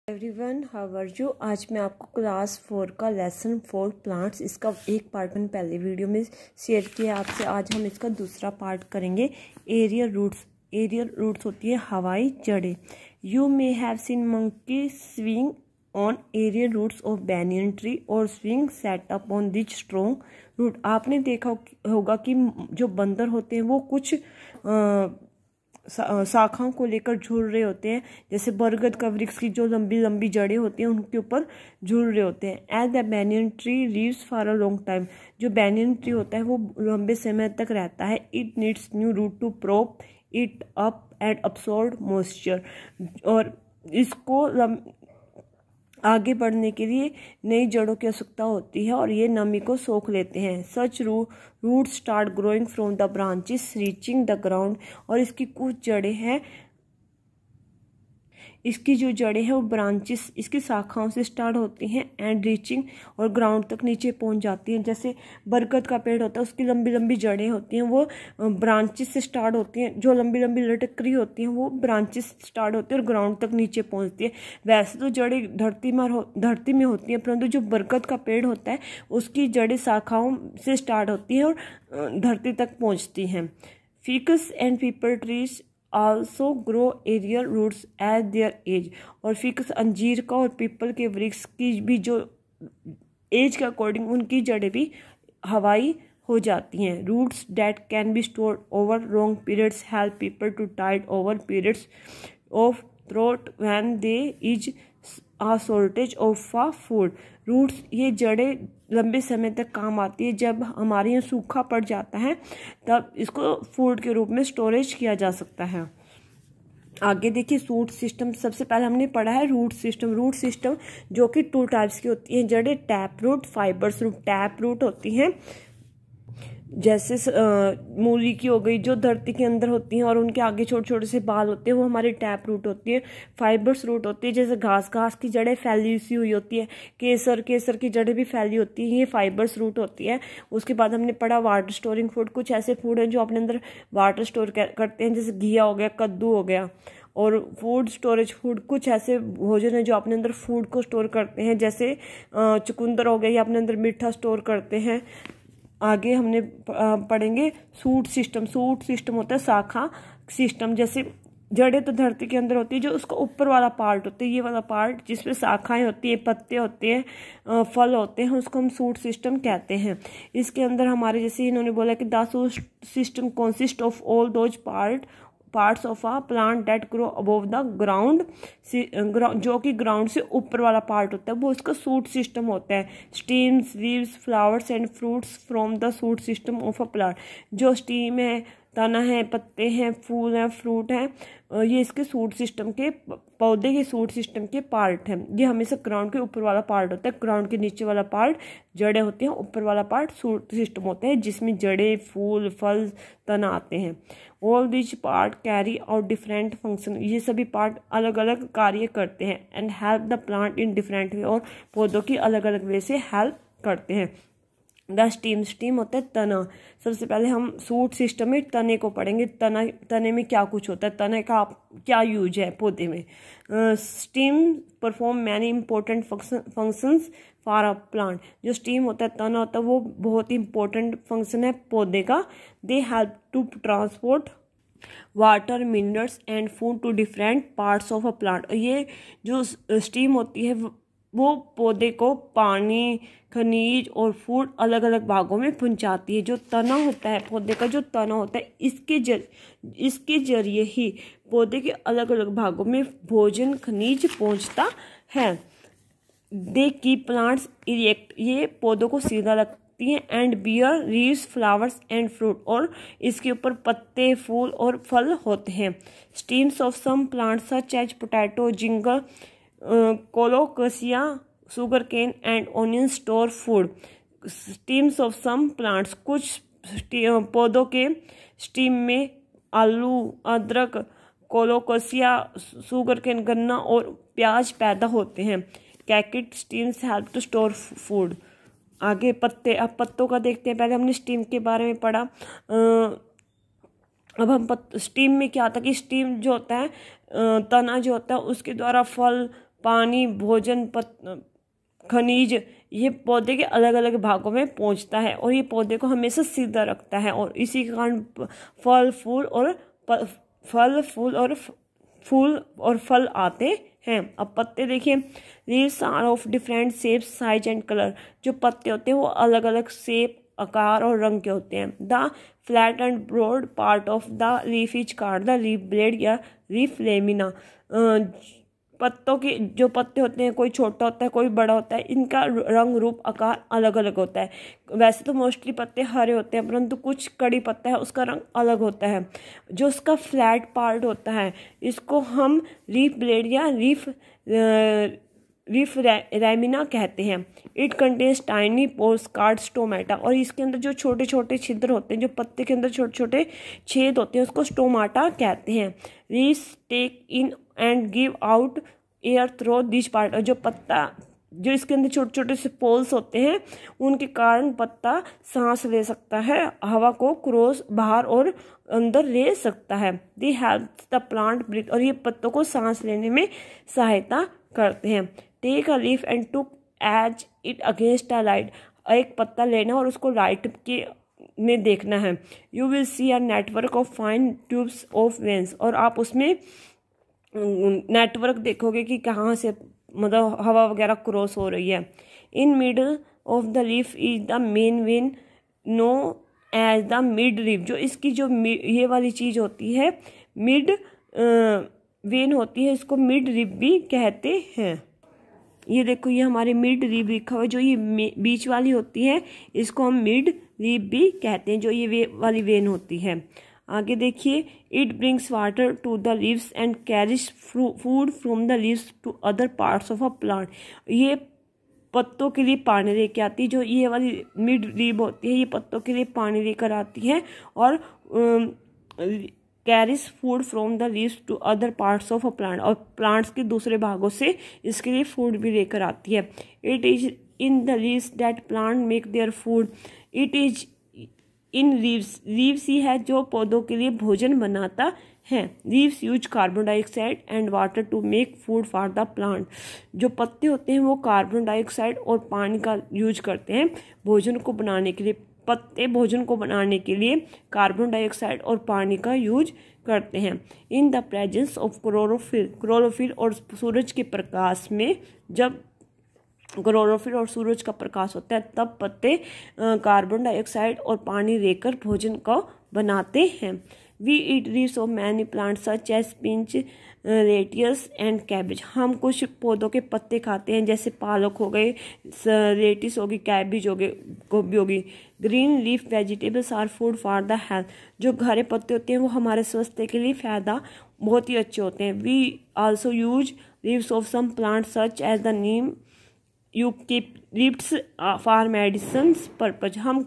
Everyone, how are you. आज मैं आपको क्लास 4 का लेसन 4 प्लांट्स, इसका एक पार्ट मैंने पहले वीडियो में शेयर किया आपसे। आज हम इसका दूसरा पार्ट करेंगे। Aerial roots. एरियल रूट्स होती है हवाई जड़ें। You may have seen monkey swing on aerial roots of banyan tree और swing set up on this strong root. आपने देखा होगा कि जो बंदर होते हैं वो कुछ शाखाओं को लेकर झूल रहे होते हैं, जैसे बरगद का वृक्ष की जो लंबी लंबी जड़ें होती हैं उनके ऊपर झूल रहे होते हैं। As the banyan tree lives for a long time. जो बैनियन ट्री होता है वो लंबे समय तक रहता है। It needs new root to prop it up and absorb moisture. और इसको आगे बढ़ने के लिए नई जड़ों की आवश्यकता होती है और ये नमी को सोख लेते हैं। Such root start growing from the branches reaching the ground. और इसकी कुछ जड़ें हैं, इसकी जो जड़ें हैं वो ब्रांचेस, इसकी शाखाओं से स्टार्ट होती हैं एंड रीचिंग, और ग्राउंड तक नीचे पहुंच जाती हैं। जैसे बरगद का पेड़ होता है उसकी लंबी लंबी जड़ें होती हैं, वो ब्रांचेस से स्टार्ट होती हैं। जो लंबी लंबी लटक रही होती हैं वो ब्रांचेस स्टार्ट होती है और ग्राउंड तक नीचे पहुंचती है। वैसे तो जड़ें धरती में होती हैं, परंतु जो बरगद का पेड़ होता है उसकी जड़ें शाखाओं से स्टार्ट होती हैं और धरती तक पहुँचती हैं। Ficus and people trees also grow aerial roots at their age। और फिकस अंजीर का और पीपल के वृक्ष की भी जो एज के अकॉर्डिंग उनकी जड़ें भी हवाई हो जाती हैं। Roots that can be stored over long periods help people to tide over periods of drought when there is a shortage of a food. Roots, ये जड़ें लंबे समय तक काम आती है। जब हमारे यहाँ सूखा पड़ जाता है तब इसको फूड के रूप में स्टोरेज किया जा सकता है। आगे देखिए रूट सिस्टम। सबसे पहले हमने पढ़ा है रूट सिस्टम। रूट सिस्टम जो कि 2 टाइप्स की होती हैं जड़ें, tap root, fibrous root. Tap root होती हैं जैसे मूली की हो गई, जो धरती के अंदर होती हैं और उनके आगे छोटे छोटे से बाल होते हैं, वो हमारे टैप रूट होती है। फाइबर्स रूट होती है जैसे घास की जड़ें फैली सी हुई होती है, केसर की जड़ें भी फैली होती हैं, ये फाइबर्स रूट होती है। उसके बाद हमने पढ़ा वाटर स्टोरिंग फूड। कुछ ऐसे फूड हैं जो अपने अंदर वाटर स्टोर करते हैं, जैसे घिया हो गया, कद्दू हो गया। और फूड स्टोरेज फूड, कुछ ऐसे भोजन है जो अपने अंदर फूड को स्टोर करते हैं, जैसे चुकंदर हो गया, ये अपने अंदर मीठा स्टोर करते हैं। आगे हमने पढ़ेंगे सूट सिस्टम। सूट सिस्टम होता है शाखा सिस्टम। जैसे जड़ें तो धरती के अंदर होती है, जो उसका ऊपर वाला पार्ट होता है, ये वाला पार्ट जिसमें शाखाएं होती है, पत्ते होते हैं, फल होते हैं, उसको हम सूट सिस्टम कहते हैं। इसके अंदर हमारे, जैसे इन्होंने बोला कि the shoot system consist of all those parts of a plant that grow above the ground. जो कि ग्राउंड से ऊपर वाला पार्ट होता है वो इसका सूट सिस्टम होता है। Stems, leaves, flowers and fruits from the shoot system of a plant. जो स्टीम है, तना है, पत्ते हैं, फूल हैं, फ्रूट हैं, ये इसके सूट सिस्टम के, पौधे के सूट सिस्टम के पार्ट हैं। ये हमेशा ग्राउंड के ऊपर वाला पार्ट होता है। ग्राउंड के नीचे वाला पार्ट जड़ें होती हैं, ऊपर वाला पार्ट सूट सिस्टम होता है जिसमें जड़ें, फूल, फल, तना आते हैं। All this part carry out different function. ये सभी पार्ट अलग अलग कार्य करते हैं and help the plant in different way. और पौधों की अलग अलग वे से हेल्प करते हैं। द स्टीम होता है तना। सबसे पहले हम सूट सिस्टम में तने को पढ़ेंगे। तने में क्या कुछ होता है, तने का क्या यूज है पौधे में। Steam perform many important functions for a plant. जो स्टीम होता है, तना होता है, वो बहुत ही इंपॉर्टेंट फंक्शन है पौधे का। They help to transport water, minerals and food to different parts of a plant. ये जो स्टीम होती है वो पौधे को पानी, खनिज और फूड अलग अलग भागों में पहुंचाती है। जो तना होता है, पौधे का जो तना होता है, इसके जरिए ही पौधे के अलग अलग भागों में भोजन, खनिज पहुंचता है। They keep plants erect. ये पौधों को सीधा रखती हैं। And bear leaves, flowers and fruit. और इसके ऊपर पत्ते, फूल और फल होते हैं। Stems of some plants such as potato, ginger, colocasia, sugarcane and onion store food. Stems of some plants, कुछ पौधों के स्टीम में आलू, अदरक, कोलोकेशिया, सुगर केन, गन्ना और प्याज पैदा होते हैं। Cactus stems help to store food. आगे पत्ते। अब पत्तों का देखते हैं। पहले हमने स्टीम के बारे में पढ़ा। अब हम स्टीम में क्या होता है कि स्टीम जो होता है, तना जो होता है उसके द्वारा फल, पानी, भोजन, खनिज, ये पौधे के अलग अलग भागों में पहुंचता है और ये पौधे को हमेशा सीधा रखता है और इसी के कारण फूल और फल आते हैं। अब पत्ते देखिए, leaves are of different shapes, size and colour. जो पत्ते होते हैं वो अलग अलग शेप, आकार और रंग के होते हैं। The flat and broad part of the leaf is called the leaf blade या लीफ लेमिना। पत्तों के जो पत्ते होते हैं, कोई छोटा होता है, कोई बड़ा होता है, इनका रंग, रूप, आकार अलग अलग होता है। वैसे तो मोस्टली पत्ते हरे होते हैं, परंतु कुछ कड़ी पत्ता है उसका रंग अलग होता है। जो उसका फ्लैट पार्ट होता है इसको हम लीफ ब्लेड या लीफ रैमिना कहते हैं। It contains tiny pores card stomata, और इसके अंदर जो छोटे छोटे छिद्र होते हैं, जो पत्ते के अंदर छोटे छोटे छेद होते हैं, उसको स्टोमाटा कहते हैं। Leaves take in and give out air through this part, और जो पत्ता, जो इसके अंदर छोटे छोटे से पोल्स होते हैं, उनके कारण पत्ता सांस ले सकता है, हवा को क्रॉस बाहर और अंदर ले सकता है। They help the plant breathe, और ये पत्तों को सांस लेने में सहायता करते हैं। Take a leaf and to as it against a light, एक पत्ता लेना और उसको लाइट के में देखना है। You will see a network of fine tubes of veins, और आप उसमें नेटवर्क देखोगे कि कहाँ से मतलब हवा वगैरह क्रॉस हो रही है। In middle of the leaf is the main vein known as the mid leaf, जो इसकी जो ये वाली चीज़ होती है मिड वेन होती है, इसको मिड लीफ भी कहते हैं। ये देखो, ये हमारे मिड लीफ लिखा हुआ है, जो ये बीच वाली होती है इसको हम मिड लीफ भी कहते हैं, जो ये वाली वेन होती है। आगे देखिए, it brings water to the leaves and carries food from the leaves to other parts of a plant, ये पत्तों के लिए पानी लेके आती है। जो ये वाली मिड लीफ होती है, ये पत्तों के लिए पानी लेकर आती है और carries food from the leaves to other parts of a plant, और प्लांट्स के दूसरे भागों से इसके लिए फूड भी लेकर आती है। It is in the leaves that plant make their food, it is in leaves ही है जो पौधों के लिए भोजन बनाता है। Leaves use carbon dioxide and water to make food for the plant, जो पत्ते होते हैं वो कार्बन डाइऑक्साइड और पानी का यूज करते हैं भोजन को बनाने के लिए। पत्ते भोजन को बनाने के लिए कार्बन डाइऑक्साइड और पानी का यूज करते हैं। In the presence of chlorophyll और सूरज के प्रकाश में, जब क्लोरोफिल और सूरज का प्रकाश होता है तब पत्ते कार्बन डाइऑक्साइड और पानी लेकर भोजन को बनाते हैं। We eat leaves of many plants such as spinach, lettuce and cabbage, हम कुछ पौधों के पत्ते खाते हैं, जैसे पालक हो गए, लेटिस होगी, कैबेज हो गए, गोभी होगी। Green leaf vegetables are food for the health, जो हरे पत्ते होते हैं वो हमारे स्वास्थ्य के लिए फायदा बहुत ही अच्छे होते हैं। We also use leaves of some plant such as the neem you keep leaves for medicine purpose, हम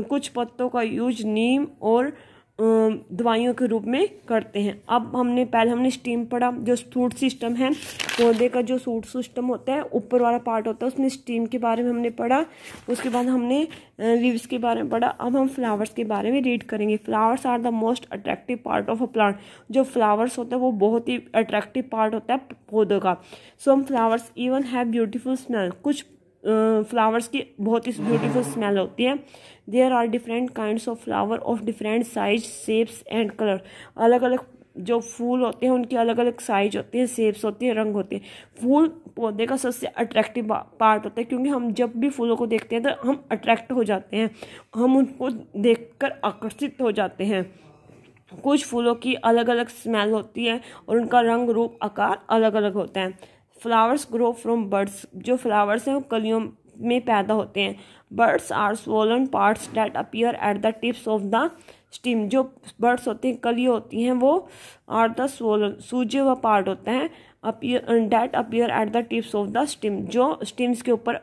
कुछ पत्तों का यूज नीम और दवाइयों के रूप में करते हैं। अब पहले हमने स्टीम पढ़ा, जो सूट सिस्टम है, पौधे का जो सूट सिस्टम होता है, ऊपर वाला पार्ट होता है, उसमें स्टीम के बारे में हमने पढ़ा। उसके बाद हमने लीव्स के बारे में पढ़ा। अब हम फ्लावर्स के बारे में रीड करेंगे। Flowers are the most attractive part of a plant, जो फ्लावर्स होता है वो बहुत ही अट्रैक्टिव पार्ट होता है पौधों का। Some flowers even have beautiful smell, कुछ फ्लावर्स की बहुत ही ब्यूटीफुल स्मेल होती है। There are different kinds of flower of different size, shapes and colour, अलग अलग जो फूल होते हैं उनके अलग अलग साइज होते हैं, शेप्स होती है, रंग होते हैं। फूल पौधे का सबसे अट्रैक्टिव पार्ट होता है, क्योंकि हम जब भी फूलों को देखते हैं तो हम अट्रैक्ट हो जाते हैं, हम उनको देखकर आकर्षित हो जाते हैं। कुछ फूलों की अलग अलग स्मेल होती है और उनका रंग, रूप, आकार अलग अलग होता है। फ्लावर्स ग्रो फ्रॉम बर्ड्स, जो फ्लावर्स हैं वो कलियों में पैदा होते हैं। Buds are swollen parts that appear at the tips of the stem, जो बर्ड्स होते हैं, कली होती हैं, वो आर द स्वोलन, सूजे हुआ पार्ट होता है, that appear at the tips of the stem, जो स्टिम्स के ऊपर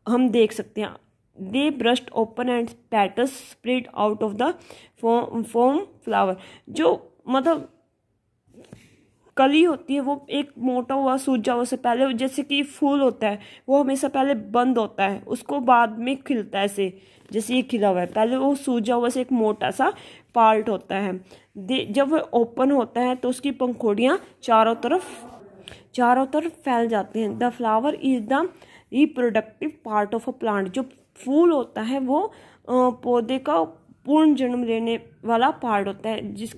हम देख सकते हैं। They burst open and petals spread out of the form flower, जो मतलब कली होती है वो एक मोटा हुआ सूजा हुआ से पहले, जैसे कि फूल होता है वो हमेशा पहले बंद होता है, उसको बाद में खिलता है। ऐसे जैसे ये खिला हुआ है, पहले वो सूजा हुआ से एक मोटा सा पार्ट होता है। जब वो ओपन होता है तो उसकी पंखुड़ियाँ चारों तरफ फैल जाते हैं। The flower is the reproductive part of a plant. जो फूल होता है वो पौधे का पूर्ण जन्म लेने वाला पार्ट होता है, जिस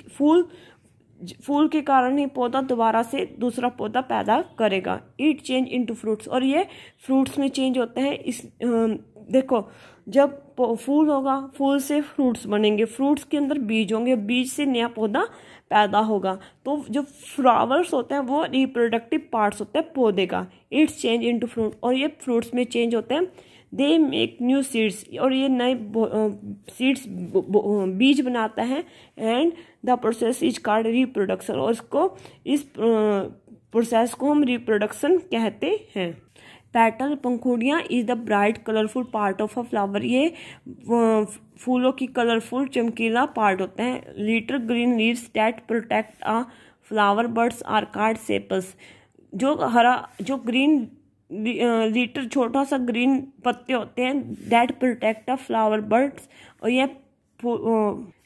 फूल के कारण ही पौधा दोबारा से दूसरा पौधा पैदा करेगा। इट चेंज इनटू फ्रूट्स, और ये फ्रूट्स में चेंज होता है। देखो, जब फूल होगा, फूल से फ्रूट्स बनेंगे, फ्रूट्स के अंदर बीज होंगे, बीज से नया पौधा पैदा होगा। तो जो फ्लावर्स होते हैं वो रिप्रोडक्टिव पार्ट्स होते हैं पौधे का। इट्स चेंज इनटू फ्रूट, और ये फ्रूट्स में चेंज होते हैं। दे मेक न्यू सीड्स, और ये नए सीड्स बीज बनाता है। And the process is called reproduction, और इस प्रोसेस को हम रिप्रोडक्शन कहते हैं। पेटल पंखुड़ियाँ is the bright colourful part of a flower. ये फूलों की कलरफुल चमकीला पार्ट होते हैं। Little green leaves that protect a flower buds are called sepals. जो ग्रीन लिटिल छोटा सा ग्रीन पत्ते होते हैं, that protect a flower buds, और ये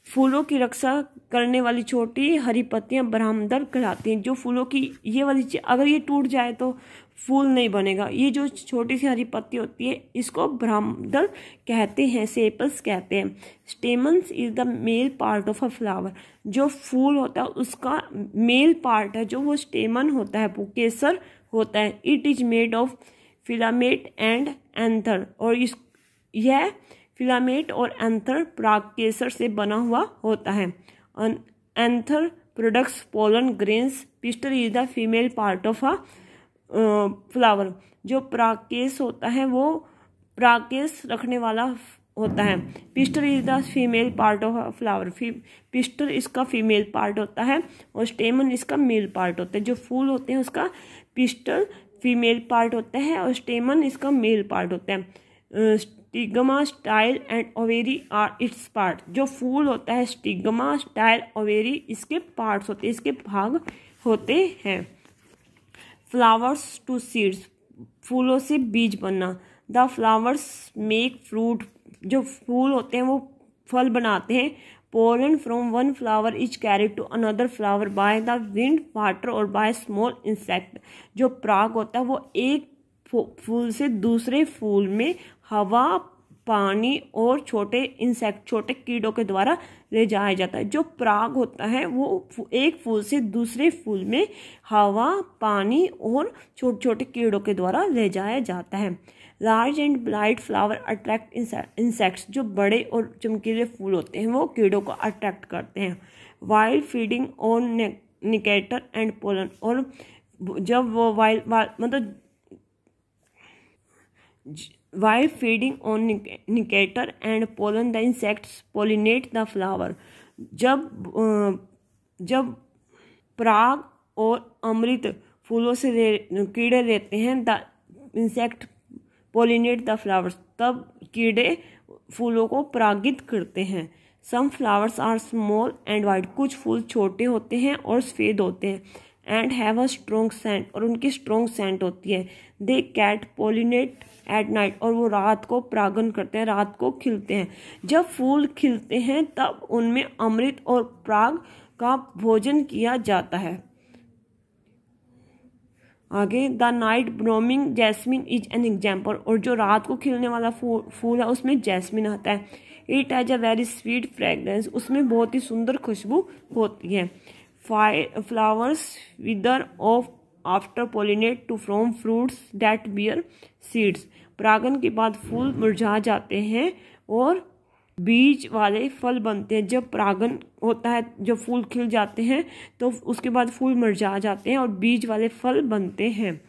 फूलों की रक्षा करने वाली छोटी हरी पत्तियां बरामदल कहलाती हैं। जो फूलों की ये वाली अगर ये टूट जाए तो फूल नहीं बनेगा। ये जो छोटी सी हरी पत्ती होती है इसको बरामदल कहते हैं, सेपल्स कहते हैं। Stamens is the male part of a flower. जो फूल होता है उसका मेल पार्ट है, जो वो स्टेमन होता है, वो केसर होता है। It is made of filament and anther, और यह फिलामेट और एंथर प्रागकेसर से बना हुआ होता है। Anther products pollen grains. Pistil is the female part of a flower. जो प्रागकेस होता है वो प्रागकेस रखने वाला होता है। Pistil is the female part of a flower. Pistol इसका फीमेल पार्ट होता है और स्टेमन इसका मेल पार्ट होता है। जो फूल होते हैं उसका पिस्टल फीमेल पार्ट होता है और स्टेमन इसका मेल पार्ट होता है। Stigma, style and ovary are its part. जो फूल होता है स्टिग्मा, स्टाइल, ओवेरी इसके पार्ट्स होते हैं, इसके भाग होते हैं। फ्लावर्स टू सीड्स, फूलों से बीज बनना। द फ्लावर्स मेक फ्रूट, जो फूल होते हैं वो फल बनाते हैं। Pollen from one flower is carried to another flower by the wind, water और बाय स्मॉल इंसेक्ट। जो पराग होता है वो एक फूल से दूसरे फूल में हवा, पानी और छोटे इंसेक्ट, छोटे कीड़ों के द्वारा ले जाया जाता है। जो पराग होता है वो एक फूल से दूसरे फूल में हवा, पानी और छोटे छोटे कीड़ों के द्वारा ले जाया जाता है। Large and bright flower attract insects. जो बड़े और चमकीले फूल होते हैं वो कीड़ों को अट्रैक्ट करते हैं। Wild feeding on Nicator and pollen, और जब वो while feeding on nectar and pollen the insects pollinate the flower। जब पराग और अमृत फूलों से कीड़े लेते हैं, the insect pollinate the flowers, तब कीड़े फूलों को परागित करते हैं। Some flowers are small and white, कुछ फूल छोटे होते हैं और सफ़ेद होते हैं। And have a strong scent, और उनकी स्ट्रॉन्ग सेंट होती है। They get pollinate at night, और वो रात को परागन करते हैं, रात को खिलते हैं। जब फूल खिलते हैं तब उनमें अमृत और पराग का भोजन किया जाता है। आगे, the night blooming jasmine is an example, और जो रात को खिलने वाला फूल है उसमें जैस्मिन आता है। It has a very sweet fragrance, उसमें बहुत ही सुंदर खुशबू होती है। Flowers wither off after pollinate to form fruits that bear seeds, परागन के बाद फूल मुरझा जाते हैं और बीज वाले फल बनते हैं। जब परागन होता है, जब फूल खिल जाते हैं तो उसके बाद फूल मुरझा जाते हैं और बीज वाले फल बनते हैं।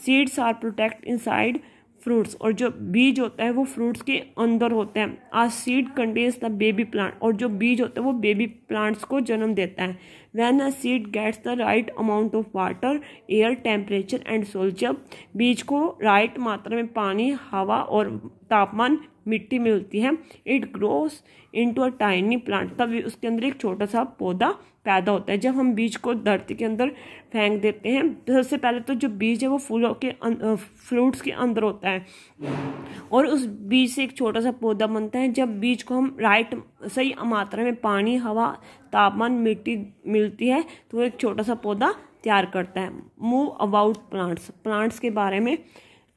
Seeds are protect inside fruits, और जो बीज होता है वो फ्रूट्स के अंदर होते हैं। A seed contains the baby plant, और जो बीज होता है वो बेबी प्लांट्स को जन्म देता है। When a seed gets the right amount of water, air, temperature and soil, जब बीज को राइट मात्रा में पानी, हवा और तापमान, मिट्टी मिलती है, it grows into a tiny plant, तब उसके अंदर एक छोटा सा पौधा पैदा होता है। जब हम बीज को धरती के अंदर फेंक देते हैं तो सबसे पहले तो जो बीज है वो फूलों के फ्रूट्स के अंदर होता है और उस बीज से एक छोटा सा पौधा बनता है। जब बीज को हम सही मात्रा में पानी, हवा, तापमान, मिट्टी मिलती है तो वो एक छोटा सा पौधा तैयार करता है। Move about plants. प्लांट्स के बारे में,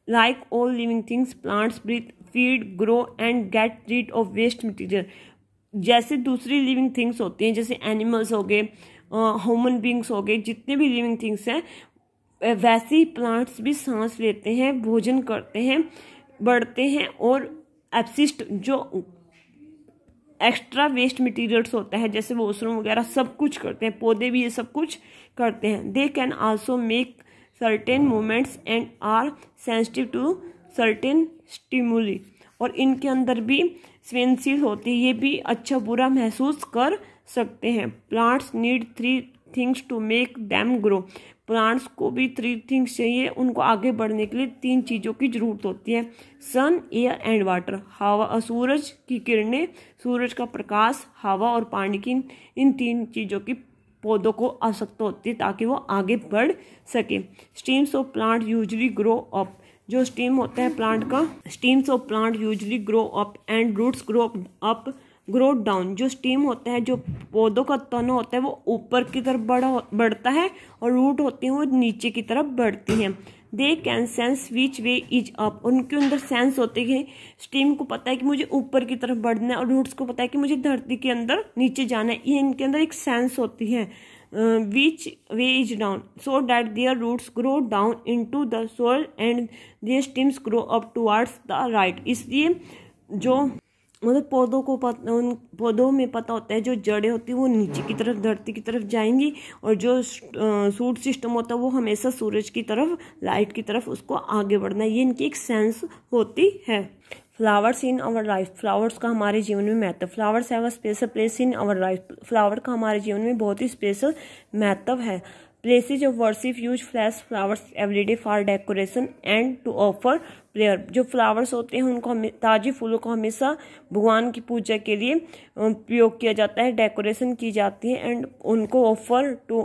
like all living things plants breathe, feed, grow and get rid of waste material. जैसे दूसरी लिविंग थिंग्स होती हैं, जैसे एनिमल्स हो गए, ह्यूमन बींग्स हो गए, जितने भी लिविंग थिंग्स हैं, वैसे ही प्लांट्स भी सांस लेते हैं, भोजन करते हैं, बढ़ते हैं और अपशिष्ट जो एक्स्ट्रा वेस्ट मटेरियल्स होता है जैसे वॉशरूम वगैरह सब कुछ करते हैं। पौधे भी ये सब कुछ करते हैं। They can also make certain movements and are sensitive to certain stimuli. और इनके अंदर भी संवेदनशील होती है, ये भी अच्छा बुरा महसूस कर सकते हैं। Plants need 3 things to make them grow. Plants को भी 3 थिंग्स चाहिए, उनको आगे बढ़ने के लिए 3 चीज़ों की जरूरत होती है। सन, एयर एंड वाटर। हवा, सूरज की किरणें, सूरज का प्रकाश, हवा और पानी की इन 3 चीज़ों की पौधों को आवश्यकता होती है ताकि वो आगे बढ़ सके। Stems of plant usually grow up. जो स्टीम होता है प्लांट का, stems of plant usually grow up and roots grow down. जो स्टीम होता है, जो पौधों का तना होता है वो ऊपर की तरफ बढ़ता है और रूट होती है वो नीचे की तरफ बढ़ती हैं। They can sense which way is up. उनके अंदर सेंस होते हैं, स्टीम को पता है कि मुझे ऊपर की तरफ बढ़ना है और रूट्स को पता है कि मुझे धरती के अंदर नीचे जाना है। ये इनके अंदर एक सेंस होती है। which way is down so that their roots grow down into the soil and their stems grow up towards the right। इसलिए जो मतलब पौधों को उन पौधों में पता होता है जो जड़ें होती है वो नीचे की तरफ धरती की तरफ जाएंगी और जो सूट सिस्टम होता है वो हमेशा सूरज की तरफ, लाइट की तरफ उसको आगे बढ़ना है। ये इनकी एक सेंस होती है। Flowers in our life. Flowers का हमारे जीवन में महत्व। Flowers have a special place in our life. Flower का हमारे जीवन में बहुत ही स्पेशल महत्व है। Places of worship use fresh flowers everyday for decoration and to offer prayer. जो फ्लावर्स होते हैं उनको ताज़े फूलों को हमेशा भगवान की पूजा के लिए प्रयोग किया जाता है, डेकोरेशन की जाती है एंड उनको ऑफर टू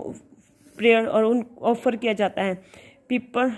प्रेयर और उन ऑफर किया जाता है। पीपल